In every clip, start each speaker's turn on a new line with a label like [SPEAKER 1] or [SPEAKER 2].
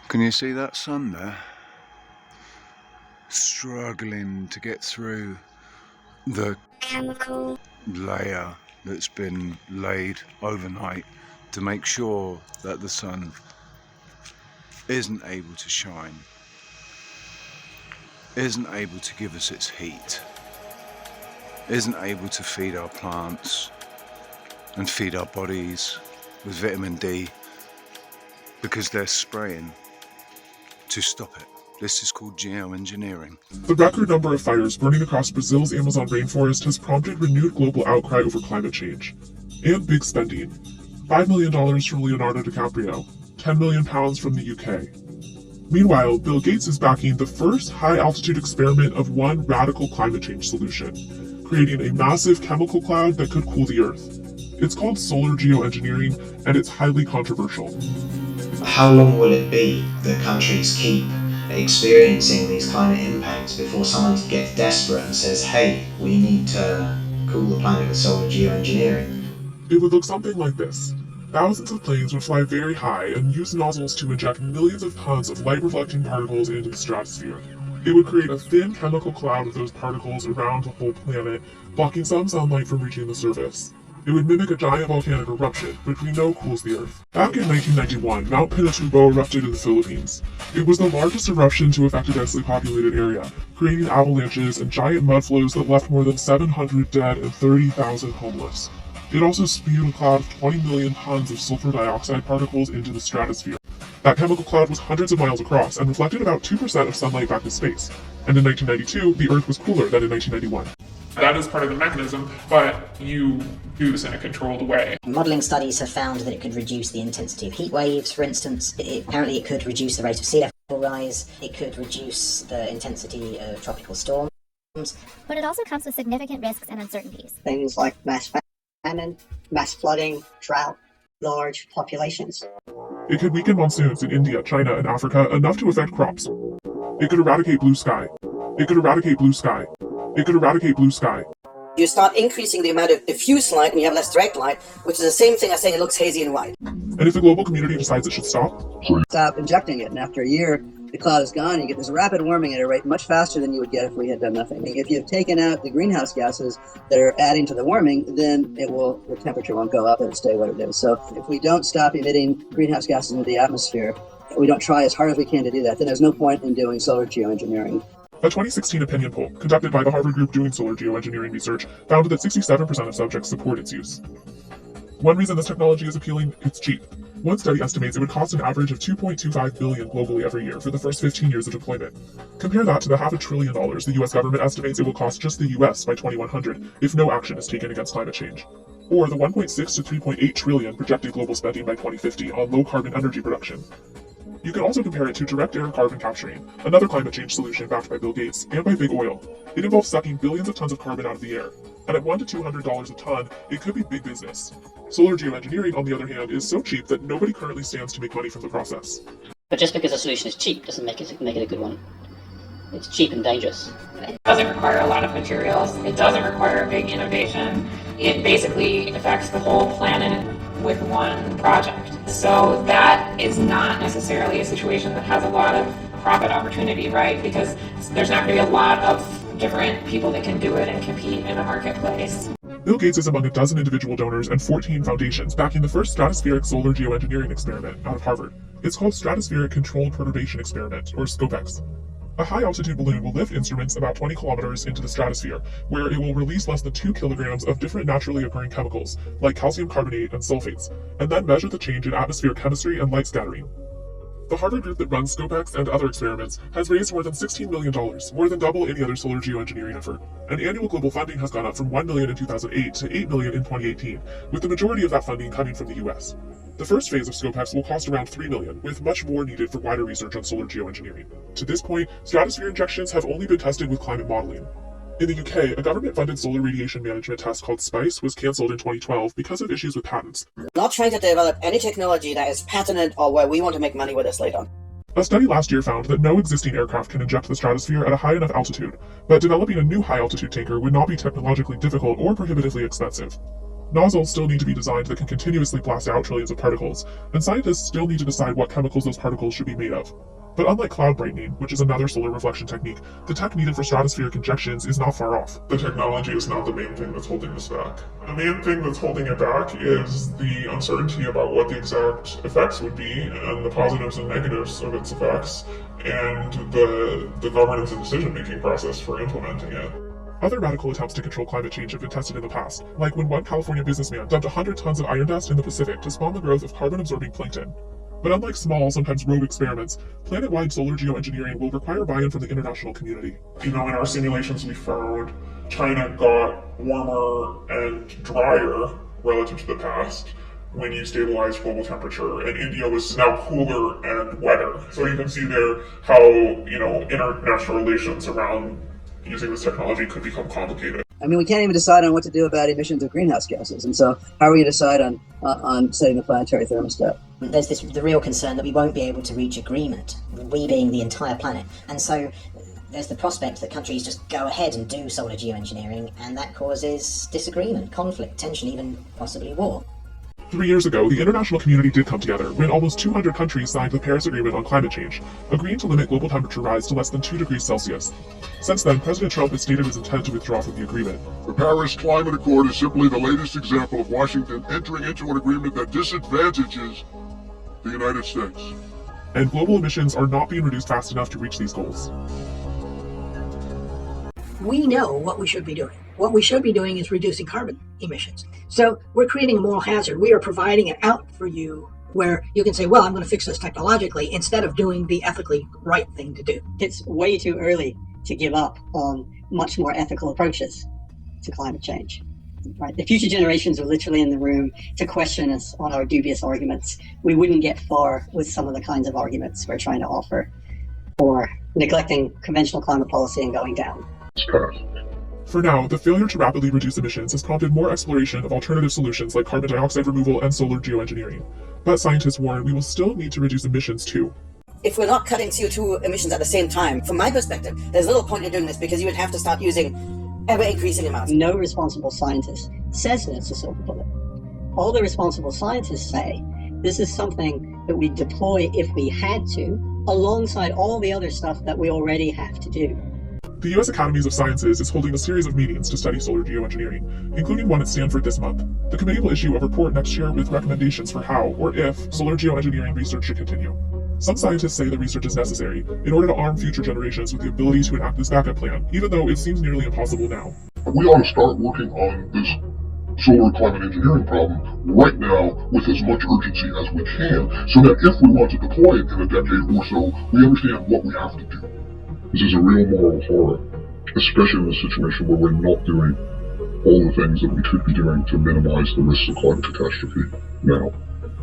[SPEAKER 1] Can you see that sun there? Struggling to get through the chemical layer that's been laid overnight to make sure that the sun isn't able to shine, isn't able to give us its heat, isn't able to feed our plants and feed our bodies with vitamin D, because they're spraying to stop it. This is called geoengineering.
[SPEAKER 2] The record number of fires burning across Brazil's Amazon rainforest has prompted renewed global outcry over climate change. And big spending. $5 million from Leonardo DiCaprio, £10 million from the UK. Meanwhile, Bill Gates is backing the first high-altitude experiment of one radical climate change solution, creating a massive chemical cloud that could cool the Earth. It's called solar geoengineering, and it's highly controversial.
[SPEAKER 3] How long will it be that countries keep experiencing these climate impacts before someone gets desperate and says, hey, we need to cool the planet with solar geoengineering?
[SPEAKER 2] It would look something like this. Thousands of planes would fly very high and use nozzles to inject millions of tons of light-reflecting particles into the stratosphere. It would create a thin chemical cloud of those particles around the whole planet, blocking some sunlight from reaching the surface. It would mimic a giant volcanic eruption, which we know cools the Earth. Back in 1991, Mount Pinatubo erupted in the Philippines. It was the largest eruption to affect a densely populated area, creating avalanches and giant mudflows that left more than 700 dead and 30,000 homeless. It also spewed a cloud of 20 million tons of sulfur dioxide particles into the stratosphere. That chemical cloud was hundreds of miles across and reflected about 2% of sunlight back to space. And in 1992, the Earth was cooler than in 1991.
[SPEAKER 4] That is part of the mechanism, but you do this in a controlled way.
[SPEAKER 5] Modelling studies have found that it could reduce the intensity of heat waves, for instance. Apparently it could reduce the rate of sea level rise. It could reduce the intensity of tropical storms.
[SPEAKER 6] But it also comes with significant risks and uncertainties.
[SPEAKER 7] Things like mass famine, mass flooding, drought, large populations.
[SPEAKER 2] It could weaken monsoons in India, China, and Africa enough to affect crops. It could eradicate blue sky. It could eradicate blue sky. It could eradicate blue sky.
[SPEAKER 8] You start increasing the amount of diffuse light and you have less direct light, which is the same thing as saying it looks hazy and white.
[SPEAKER 2] And if the global community decides it should stop?
[SPEAKER 7] Stop injecting it, and after a year, the cloud is gone, and you get this rapid warming at a rate much faster than you would get if we had done nothing. If you've taken out the greenhouse gases that are adding to the warming, then the temperature won't go up, it'll stay what it is. So if we don't stop emitting greenhouse gases into the atmosphere, we don't try as hard as we can to do that, then there's no point in doing solar geoengineering.
[SPEAKER 2] A 2016 opinion poll conducted by the Harvard group doing solar geoengineering research found that 67% of subjects support its use. One reason this technology is appealing, it's cheap. One study estimates it would cost an average of $2.25 billion globally every year for the first 15 years of deployment. Compare that to the $500 billion the US government estimates it will cost just the US by 2100 if no action is taken against climate change. Or the $1.6 to $3.8 trillion projected global spending by 2050 on low-carbon energy production. You can also compare it to direct air carbon capturing, another climate change solution backed by Bill Gates and by big oil. It involves sucking billions of tons of carbon out of the air, and at $100 to $200 a ton, it could be big business. Solar geoengineering, on the other hand, is so cheap that nobody currently stands to make money from the process.
[SPEAKER 9] But just because a solution is cheap doesn't make it a good one. It's cheap and dangerous.
[SPEAKER 10] It doesn't require a lot of materials. It doesn't require a big innovation. It basically affects the whole planet with one project. So that is not necessarily a situation that has a lot of profit opportunity, right? Because there's not going to be a lot of different people that can do it and compete in a marketplace.
[SPEAKER 2] Bill Gates is among a dozen individual donors and 14 foundations backing the first stratospheric solar geoengineering experiment out of Harvard. It's called Stratospheric Controlled Perturbation Experiment, or SCOPEX. A high-altitude balloon will lift instruments about 20 kilometers into the stratosphere, where it will release less than 2 kilograms of different naturally occurring chemicals, like calcium carbonate and sulfates, and then measure the change in atmospheric chemistry and light scattering. The Harvard group that runs SCOPEX and other experiments has raised more than $16 million, more than double any other solar geoengineering effort, and annual global funding has gone up from $1 million in 2008 to $8 million in 2018, with the majority of that funding coming from the US. The first phase of SCOPEX will cost around $3 million, with much more needed for wider research on solar geoengineering. To this point, stratosphere injections have only been tested with climate modeling. In the UK, a government-funded solar radiation management test called SPICE was cancelled in 2012 because of issues with patents.
[SPEAKER 8] Not trying to develop any technology that is patented or where we want to make money with this later.
[SPEAKER 2] A study last year found that no existing aircraft can inject the stratosphere at a high enough altitude, but developing a new high-altitude tanker would not be technologically difficult or prohibitively expensive. Nozzles still need to be designed that can continuously blast out trillions of particles, and scientists still need to decide what chemicals those particles should be made of. But unlike cloud brightening, which is another solar reflection technique, the tech needed for stratospheric injections is not far off. The technology is not the main thing that's holding us back. The main thing that's holding it back is the uncertainty about what the exact effects would be, and the positives and negatives of its effects, and the governance and decision-making process for implementing it. Other radical attempts to control climate change have been tested in the past, like when one California businessman dumped 100 tons of iron dust in the Pacific to spawn the growth of carbon-absorbing plankton. But unlike small, sometimes rogue experiments, planet-wide solar geoengineering will require buy-in from the international community. In our simulations we found China got warmer and drier relative to the past when you stabilize global temperature, and India was now cooler and wetter. So you can see there how, international relations around using this technology could become complicated.
[SPEAKER 7] I mean, we can't even decide on what to do about emissions of greenhouse gases, and so how are we going to decide on setting the planetary thermostat?
[SPEAKER 5] There's the real concern that we won't be able to reach agreement, we being the entire planet, and so there's the prospect that countries just go ahead and do solar geoengineering, and that causes disagreement, conflict, tension, even possibly war.
[SPEAKER 2] 3 years ago, the international community did come together when almost 200 countries signed the Paris Agreement on climate change, agreeing to limit global temperature rise to less than 2 degrees Celsius. Since then, President Trump has stated his intent to withdraw from the agreement.
[SPEAKER 11] The Paris Climate Accord is simply the latest example of Washington entering into an agreement that disadvantages the United States.
[SPEAKER 2] And global emissions are not being reduced fast enough to reach these goals.
[SPEAKER 12] We know what we should be doing. What we should be doing is reducing carbon emissions. So we're creating a moral hazard. We are providing an out for you where you can say, well, I'm going to fix this technologically instead of doing the ethically right thing to do.
[SPEAKER 8] It's way too early to give up on much more ethical approaches to climate change. Right? The future generations are literally in the room to question us on our dubious arguments. We wouldn't get far with some of the kinds of arguments we're trying to offer, or neglecting conventional climate policy and going down.
[SPEAKER 2] For now, the failure to rapidly reduce emissions has prompted more exploration of alternative solutions like carbon dioxide removal and solar geoengineering. But scientists warn we will still need to reduce emissions too.
[SPEAKER 8] If we're not cutting CO2 emissions at the same time, from my perspective, there's little point in doing this because you would have to start using ever-increasing amounts. No responsible scientist says that it's a silver bullet. All the responsible scientists say this is something that we deploy if we had to, alongside all the other stuff that we already have to do.
[SPEAKER 2] The U.S. Academies of Sciences is holding a series of meetings to study solar geoengineering, including one at Stanford this month. The committee will issue a report next year with recommendations for how, or if, solar geoengineering research should continue. Some scientists say the research is necessary in order to arm future generations with the ability to enact this backup plan, even though it seems nearly impossible now.
[SPEAKER 11] We ought to start working on this solar climate engineering problem right now with as much urgency as we can, so that if we want to deploy it in a decade or so, we understand what we have to do. This is a real moral horror, especially in a situation where we're not doing all the things that we could be doing to minimize the risks of climate catastrophe now.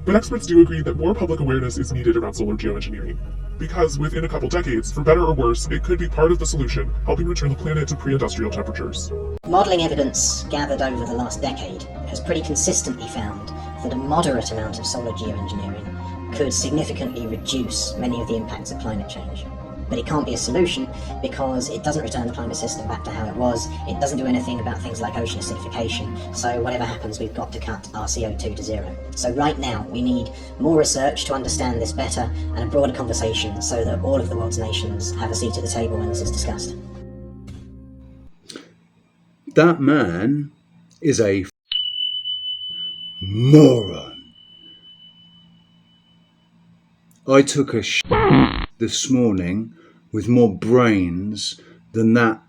[SPEAKER 2] But experts do agree that more public awareness is needed around solar geoengineering, because within a couple decades, for better or worse, it could be part of the solution, helping return the planet to pre-industrial temperatures.
[SPEAKER 5] Modelling evidence gathered over the last decade has pretty consistently found that a moderate amount of solar geoengineering could significantly reduce many of the impacts of climate change. But it can't be a solution because it doesn't return the climate system back to how it was. It doesn't do anything about things like ocean acidification. So whatever happens, we've got to cut our CO2 to zero. So right now, we need more research to understand this better and a broader conversation so that all of the world's nations have a seat at the table when this is discussed.
[SPEAKER 1] That man is a moron. I took a this morning with more brains than that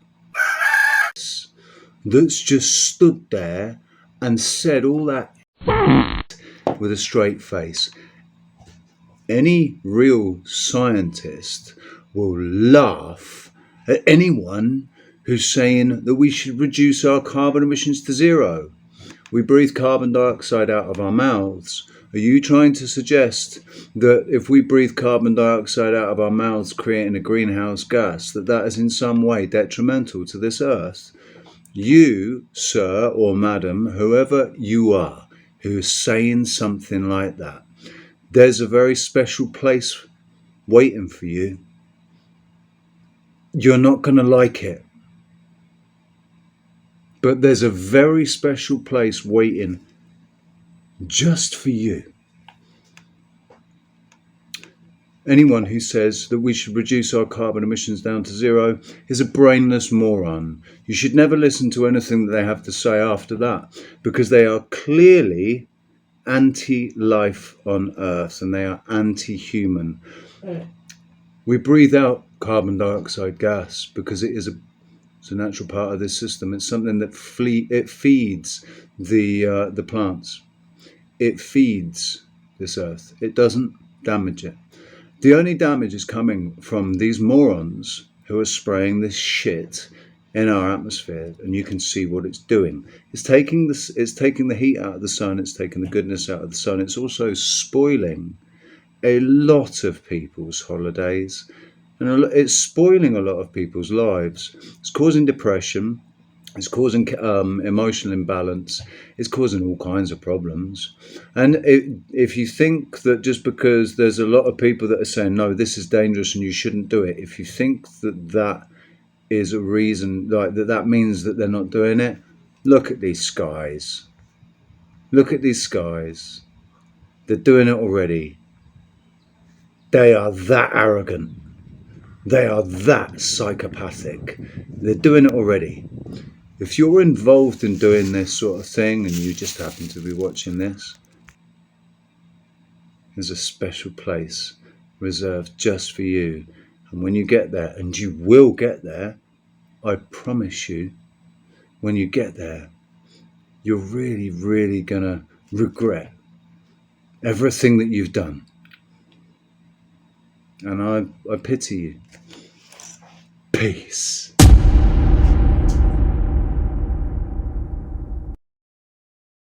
[SPEAKER 1] that's just stood there and said all that with a straight face. Any real scientist will laugh at anyone who's saying that we should reduce our carbon emissions to zero. We breathe carbon dioxide out of our mouths. Are you trying to suggest that if we breathe carbon dioxide out of our mouths, creating a greenhouse gas, that is in some way detrimental to this earth? You, sir or madam, whoever you are, who is saying something like that, there's a very special place waiting for you. You're not going to like it. But there's a very special place waiting just for you. Anyone who says that we should reduce our carbon emissions down to zero is a brainless moron. You should never listen to anything that they have to say after that, because they are clearly anti-life on Earth and they are anti-human. We breathe out carbon dioxide gas because it's a natural part of this system. It's something that it feeds the plants. It feeds this Earth. It doesn't damage it. The only damage is coming from these morons who are spraying this shit in our atmosphere, and you can see what it's doing. It's taking the heat out of the sun. It's taking the goodness out of the sun. It's also spoiling a lot of people's holidays, and it's spoiling a lot of people's lives. It's causing depression. It's causing emotional imbalance. It's causing all kinds of problems. And if you think that just because there's a lot of people that are saying, no, this is dangerous and you shouldn't do it, if you think that that is a reason, like that means that they're not doing it, look at these skies. Look at these skies. They're doing it already. They are that arrogant. They are that psychopathic. They're doing it already. If you're involved in doing this sort of thing and you just happen to be watching this, there's a special place reserved just for you. And when you get there, and you will get there, I promise you, when you get there, you're really, really going to regret everything that you've done. And I pity you. Peace.